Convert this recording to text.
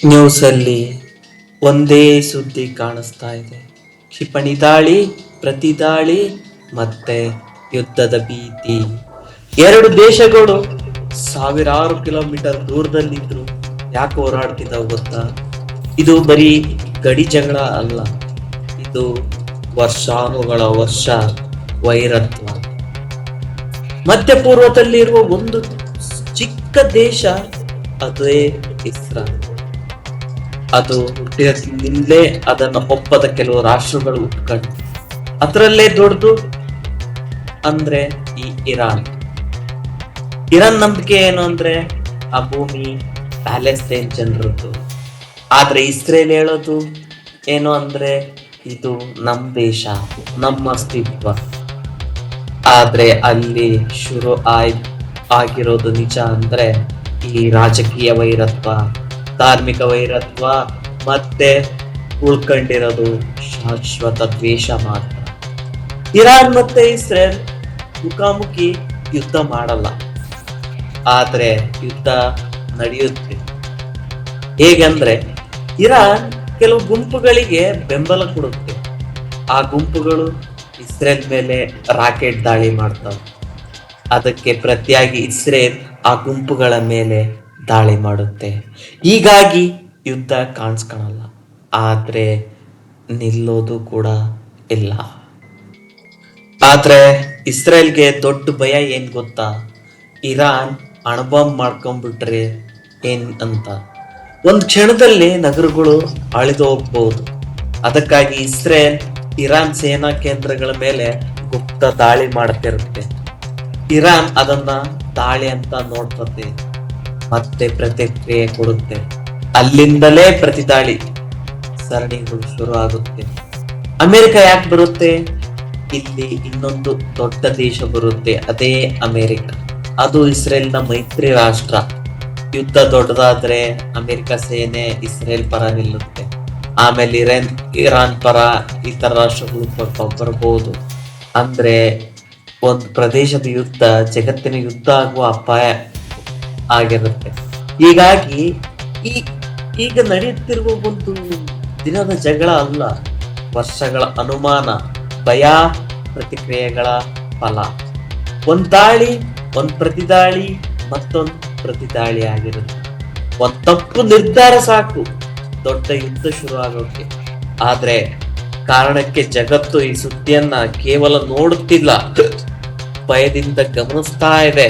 News ಅಲ್ಲಿ ಒಂದೇ ಸುದ್ದಿ ಕಾಣಿಸ್ತಾ ಇದೆ. ಕ್ಷಿಪಣಿ ದಾಳಿ, ಪ್ರತಿ ದಾಳಿ, ಮತ್ತೆ ಯುದ್ಧದ ಭೀತಿ. ಎರಡು ದೇಶಗಳು ಸಾವಿರಾರು ಕಿಲೋಮೀಟರ್ ದೂರದಲ್ಲಿದ್ರು ಯಾಕೆ ಹೋರಾಡ್ತಿದ್ದಾವ ಗೊತ್ತಾ? ಇದು ಬರೀ ಗಡಿ ಜಗಳ ಅಲ್ಲ, ಇದು ವರ್ಷಾನುಗಳ ವರ್ಷ ವೈರತ್ವ. ಮಧ್ಯ ಪೂರ್ವದಲ್ಲಿರುವ ಒಂದು ಚಿಕ್ಕ ದೇಶ, ಅದೇ ಇಸ್ರಾಲ್. ಅದು ಹುಟ್ಟಿನಿಂದಲೇ ಅದನ್ನು ಒಪ್ಪದ ಕೆಲವು ರಾಷ್ಟ್ರಗಳು ಹುಟ್ಕೊಂಡು, ಅದರಲ್ಲೇ ದೊಡ್ಡದು ಅಂದ್ರೆ ಈ ಇರಾನ್. ಇರಾನ್ ನಂಬಿಕೆ ಏನು ಅಂದ್ರೆ ಆ ಭೂಮಿ ಪ್ಯಾಲೆಸ್ತೈನ್ ಜನರದ್ದು. ಆದ್ರೆ ಇಸ್ರೇಲ್ ಹೇಳೋದು ಏನು ಅಂದ್ರೆ ಇದು ನಮ್ ದೇಶ, ನಮ್ಮ ಅಸ್ತಿತ್ವ. ಆದ್ರೆ ಅಲ್ಲಿ ಶುರು ಆಗಿರೋದು ನಿಜ ಅಂದ್ರೆ ಈ ರಾಜಕೀಯ ವೈರತ್ವ, ಧಾರ್ಮಿಕ ವೈರತ್ವ, ಮತ್ತೆ ಉಳ್ಕೊಂಡಿರೋದು ಶಾಶ್ವತ ದ್ವೇಷ ಮಾತ್ರ. ಇರಾನ್ ಮತ್ತೆ ಇಸ್ರೇಲ್ ಮುಖಾಮುಖಿ ಯುದ್ಧ ಮಾಡಲ್ಲ, ಆದ್ರೆ ಯುದ್ಧ ನಡೆಯುತ್ತೆ. ಹೇಗಂದ್ರೆ ಇರಾನ್ ಕೆಲವು ಗುಂಪುಗಳಿಗೆ ಬೆಂಬಲ ಕೊಡುತ್ತೆ, ಆ ಗುಂಪುಗಳು ಇಸ್ರೇಲ್ ಮೇಲೆ ರಾಕೆಟ್ ದಾಳಿ ಮಾಡ್ತವೆ. ಅದಕ್ಕೆ ಪ್ರತಿಯಾಗಿ ಇಸ್ರೇಲ್ ಆ ಗುಂಪುಗಳ ಮೇಲೆ ದಾಳಿ ಮಾಡುತ್ತೆ. ಹೀಗಾಗಿ ಯುದ್ಧ ಕಾಣಿಸ್ಕೊಳಲ್ಲ, ಆದ್ರೆ ನಿಲ್ಲೋದು ಕೂಡ ಇಲ್ಲ. ಆದ್ರೆ ಇಸ್ರೇಲ್ಗೆ ದೊಡ್ಡ ಭಯ ಏನ್ ಗೊತ್ತಾ? ಇರಾನ್ ಅಣುಬಾಂಬ್ ಮಾಡ್ಕೊಂಡ್ಬಿಟ್ರೆ ಏನ್ ಅಂತ. ಒಂದು ಕ್ಷಣದಲ್ಲಿ ನಗರಗಳು ಅಳಿದು ಹೋಗ್ಬಹುದು. ಅದಕ್ಕಾಗಿ ಇಸ್ರೇಲ್ ಇರಾನ್ ಸೇನಾ ಕೇಂದ್ರಗಳ ಮೇಲೆ ಗುಪ್ತ ದಾಳಿ ಮಾಡ್ತಿರುತ್ತೆ. ಇರಾನ್ ಅದನ್ನ ದಾಳಿ ಅಂತ ನೋಡ್ತದೆ, ಮತ್ತೆ ಪ್ರತಿಕ್ರಿಯೆ ಕೊಡುತ್ತೆ. ಅಲ್ಲಿಂದಲೇ ಪ್ರತಿದಾಳಿ ಸರಣಿಗಳು ಶುರು ಆಗುತ್ತೆ. ಅಮೆರಿಕ ಯಾಕೆ ಬರುತ್ತೆ? ಇಲ್ಲಿ ಇನ್ನೊಂದು ದೊಡ್ಡ ದೇಶ ಬರುತ್ತೆ, ಅದೇ ಅಮೆರಿಕ. ಅದು ಇಸ್ರೇಲ್ನ ಮೈತ್ರಿ ರಾಷ್ಟ್ರ. ಯುದ್ಧ ದೊಡ್ಡದಾದ್ರೆ ಅಮೆರಿಕ ಸೇನೆ ಇಸ್ರೇಲ್ ಪರ ನಿಲ್ಲುತ್ತೆ. ಆಮೇಲೆ ಇರಾನ್ ಪರ ಇತರ ರಾಷ್ಟ್ರಗಳು ಬರ್ಬೋದು. ಅಂದ್ರೆ ಒಂದು ಪ್ರದೇಶದ ಯುದ್ಧ ಜಗತ್ತಿನ ಯುದ್ಧ ಆಗುವ ಅಪಾಯ ಆಗಿರುತ್ತೆ. ಹೀಗಾಗಿ ಈಗ ನಡೆಯುತ್ತಿರುವ ಒಂದು ದಿನದ ಜಗಳ ಅಲ್ಲ, ವರ್ಷಗಳ ಅನುಮಾನ, ಭಯ, ಪ್ರತಿಕ್ರಿಯೆಗಳ ಫಲ. ಒಂದ್ ದಾಳಿ, ಒಂದ್ ಪ್ರತಿದಾಳಿ, ಮತ್ತೊಂದು ಪ್ರತಿದಾಳಿ ಆಗಿರುತ್ತೆ. ಒಂದ್ ತಪ್ಪು ನಿರ್ಧಾರ ಸಾಕು ದೊಡ್ಡ ಯುದ್ಧ ಶುರು ಆಗೋಕೆ. ಆದ್ರೆ ಕಾರಣಕ್ಕೆ ಜಗತ್ತು ಈ ಸುದ್ದಿಯನ್ನ ಕೇವಲ ನೋಡುತ್ತಿಲ್ಲ, ಭಯದಿಂದ ಗಮನಿಸ್ತಾ ಇದೆ.